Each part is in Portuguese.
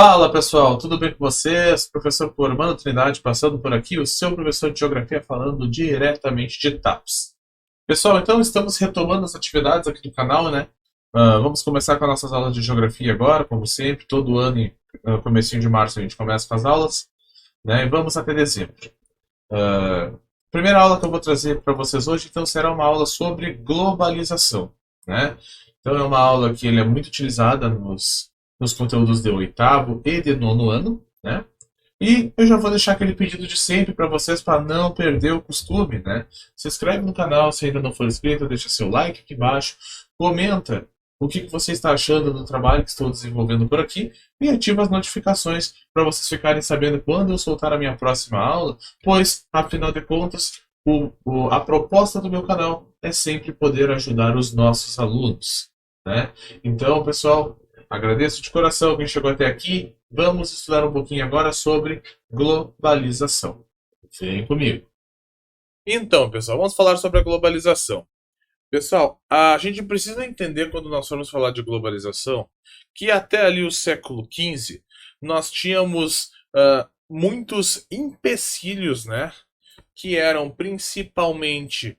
Fala pessoal, tudo bem com vocês? Professor Formando Trindade passando por aqui, o seu professor de Geografia falando diretamente de TAPS. Pessoal, então estamos retomando as atividades aqui do canal, né? Vamos começar com as nossas aulas de Geografia agora, como sempre, todo ano, comecinho de março, a gente começa com as aulas, né? E vamos até dezembro. A primeira aula que eu vou trazer para vocês hoje, então, será uma aula sobre globalização, né? Então é uma aula que ele é muito utilizada nos conteúdos de oitavo e de nono ano, né? E eu já vou deixar aquele pedido de sempre para vocês para não perder o costume, né? Se inscreve no canal se ainda não for inscrito, deixa seu like aqui embaixo, comenta o que você está achando do trabalho que estou desenvolvendo por aqui e ativa as notificações para vocês ficarem sabendo quando eu soltar a minha próxima aula, pois, afinal de contas, a proposta do meu canal é sempre poder ajudar os nossos alunos, né? Então, pessoal, agradeço de coração quem chegou até aqui. Vamos estudar um pouquinho agora sobre globalização. Vem comigo. Então, pessoal, vamos falar sobre a globalização. Pessoal, a gente precisa entender quando nós formos falar de globalização que até ali o século XV nós tínhamos muitos empecilhos, né? Que eram principalmente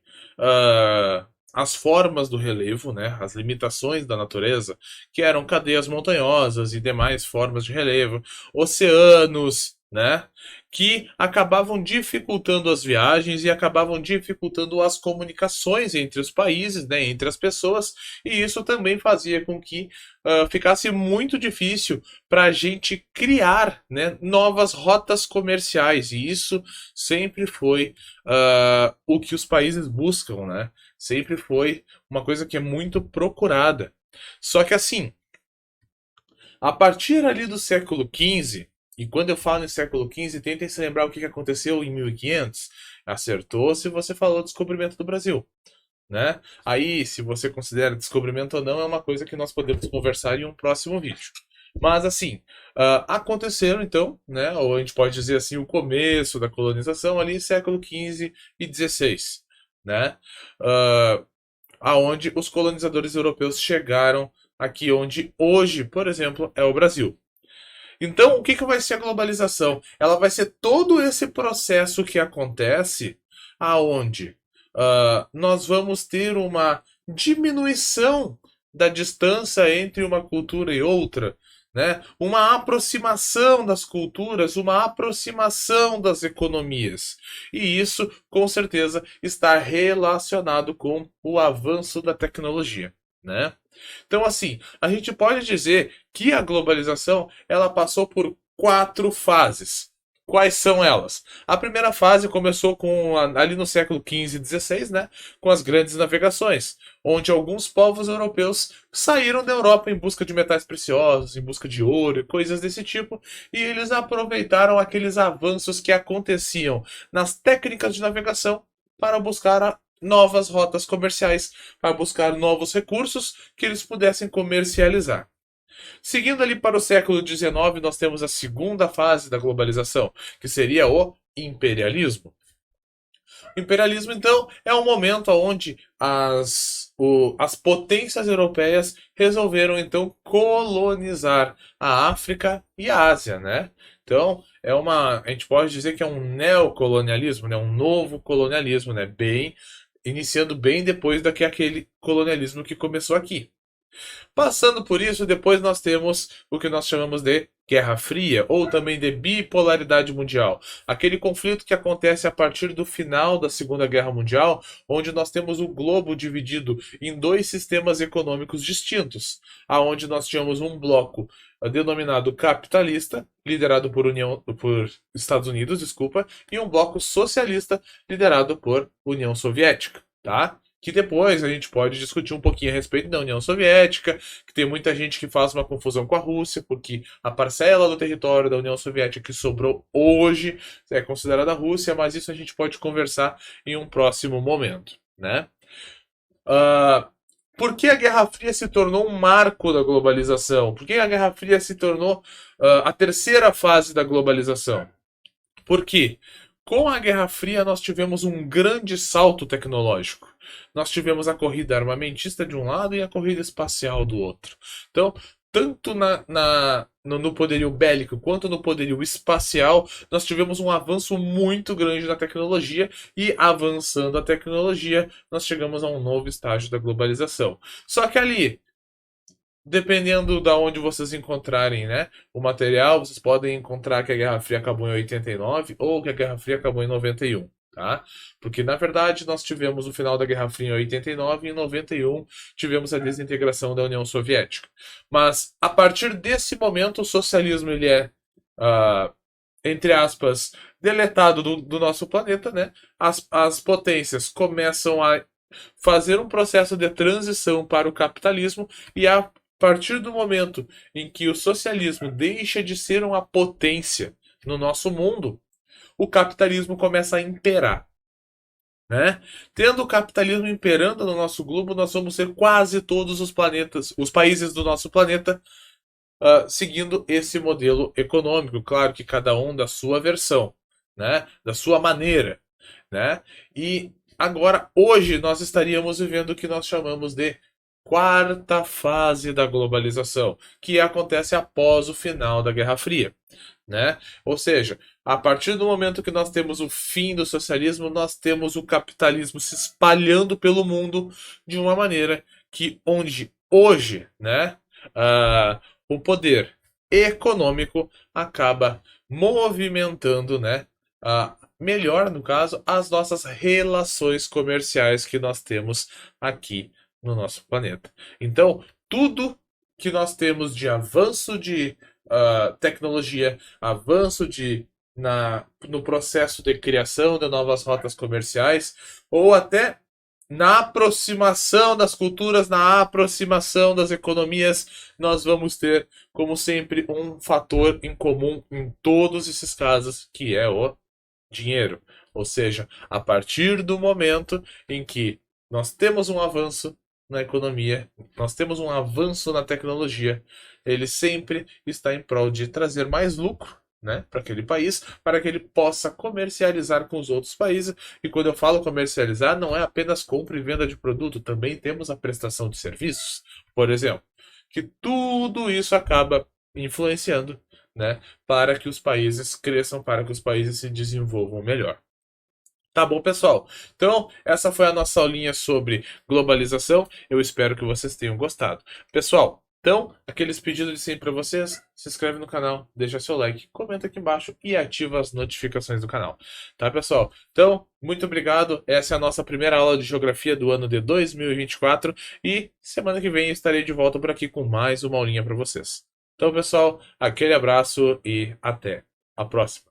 as formas do relevo, né, as limitações da natureza, que eram cadeias montanhosas e demais formas de relevo, oceanos, né, que acabavam dificultando as viagens e acabavam dificultando as comunicações entre os países, né, entre as pessoas, e isso também fazia com que ficasse muito difícil para a gente criar, né, novas rotas comerciais, e isso sempre foi o que os países buscam, né? Sempre foi uma coisa que é muito procurada. Só que assim, a partir ali do século XV, e quando eu falo em século XV, tentem se lembrar o que aconteceu em 1500. Acertou se você falou descobrimento do Brasil, né? Aí, se você considera descobrimento ou não, é uma coisa que nós podemos conversar em um próximo vídeo. Mas assim, aconteceram então, né? Ou a gente pode dizer assim, o começo da colonização ali em século XV e XVI, né? Aonde os colonizadores europeus chegaram aqui onde hoje, por exemplo, é o Brasil. Então, o que vai ser a globalização? Ela vai ser todo esse processo que acontece aonde nós vamos ter uma diminuição da distância entre uma cultura e outra, né? Uma aproximação das culturas, uma aproximação das economias. E isso, com certeza, está relacionado com o avanço da tecnologia, né? Então, assim, a gente pode dizer que a globalização ela passou por 4 fases. Quais são elas? A primeira fase começou ali no século XV e XVI, né, com as grandes navegações, onde alguns povos europeus saíram da Europa em busca de metais preciosos, em busca de ouro, coisas desse tipo, e eles aproveitaram aqueles avanços que aconteciam nas técnicas de navegação para buscar novas rotas comerciais, para buscar novos recursos que eles pudessem comercializar. Seguindo ali para o século XIX, nós temos a segunda fase da globalização, que seria o imperialismo. O imperialismo, então, é um momento onde as potências europeias resolveram, então, colonizar a África e a Ásia, né? Então, a gente pode dizer que é um neocolonialismo, né? Um novo colonialismo, né? Iniciando bem depois daquele colonialismo que começou aqui. Passando por isso, depois nós temos o que nós chamamos de Guerra Fria, ou também de bipolaridade mundial. Aquele conflito que acontece a partir do final da Segunda Guerra Mundial, onde nós temos o globo dividido em 2 sistemas econômicos distintos, aonde nós tínhamos um bloco denominado capitalista, liderado por Estados Unidos, desculpa, e um bloco socialista, liderado por União Soviética, tá? Que depois a gente pode discutir um pouquinho a respeito da União Soviética, que tem muita gente que faz uma confusão com a Rússia, porque a parcela do território da União Soviética que sobrou hoje é considerada a Rússia, mas isso a gente pode conversar em um próximo momento, né? Por que a Guerra Fria se tornou um marco da globalização? Por que a Guerra Fria se tornou a terceira fase da globalização? Porque com a Guerra Fria nós tivemos um grande salto tecnológico. Nós tivemos a corrida armamentista de um lado e a corrida espacial do outro. Então, tanto no poderio bélico quanto no poderio espacial, nós tivemos um avanço muito grande na tecnologia, e avançando a tecnologia, nós chegamos a um novo estágio da globalização. Só que ali, dependendo da onde vocês encontrarem, né, o material, vocês podem encontrar que a Guerra Fria acabou em 89 ou que a Guerra Fria acabou em 91. Tá? Porque, na verdade, nós tivemos o final da Guerra Fria em 89 e em 91 tivemos a desintegração da União Soviética. Mas, a partir desse momento, o socialismo ele é, ah, entre aspas, deletado do nosso planeta. Né? As potências começam a fazer um processo de transição para o capitalismo, e a partir do momento em que o socialismo deixa de ser uma potência no nosso mundo, o capitalismo começa a imperar. Né? Tendo o capitalismo imperando no nosso globo, nós vamos ser quase todos os planetas, os países do nosso planeta, seguindo esse modelo econômico. Claro que cada um da sua versão, né? Da sua maneira. Né? E agora, hoje, nós estaríamos vivendo o que nós chamamos de quarta fase da globalização, que acontece após o final da Guerra Fria. Né? Ou seja, a partir do momento que nós temos o fim do socialismo, nós temos o capitalismo se espalhando pelo mundo de uma maneira que, onde hoje, né, o poder econômico acaba movimentando, né, melhor, no caso, as nossas relações comerciais que nós temos aqui no nosso planeta. Então, tudo que nós temos de avanço de tecnologia, avanço no processo de criação de novas rotas comerciais, ou até na aproximação das culturas, na aproximação das economias, nós vamos ter, como sempre, um fator em comum em todos esses casos, que é o dinheiro. Ou seja, a partir do momento em que nós temos um avanço na economia, nós temos um avanço na tecnologia, ele sempre está em prol de trazer mais lucro, né, para aquele país, para que ele possa comercializar com os outros países. E quando eu falo comercializar, não é apenas compra e venda de produto, também temos a prestação de serviços, por exemplo, que tudo isso acaba influenciando, né, para que os países cresçam, para que os países se desenvolvam melhor. Tá bom, pessoal? Então, essa foi a nossa aulinha sobre globalização. Eu espero que vocês tenham gostado. Pessoal, então, aqueles pedidos de sempre para vocês, se inscreve no canal, deixa seu like, comenta aqui embaixo e ativa as notificações do canal. Tá, pessoal? Então, muito obrigado. Essa é a nossa primeira aula de geografia do ano de 2024 e semana que vem eu estarei de volta por aqui com mais uma aulinha para vocês. Então, pessoal, aquele abraço e até a próxima.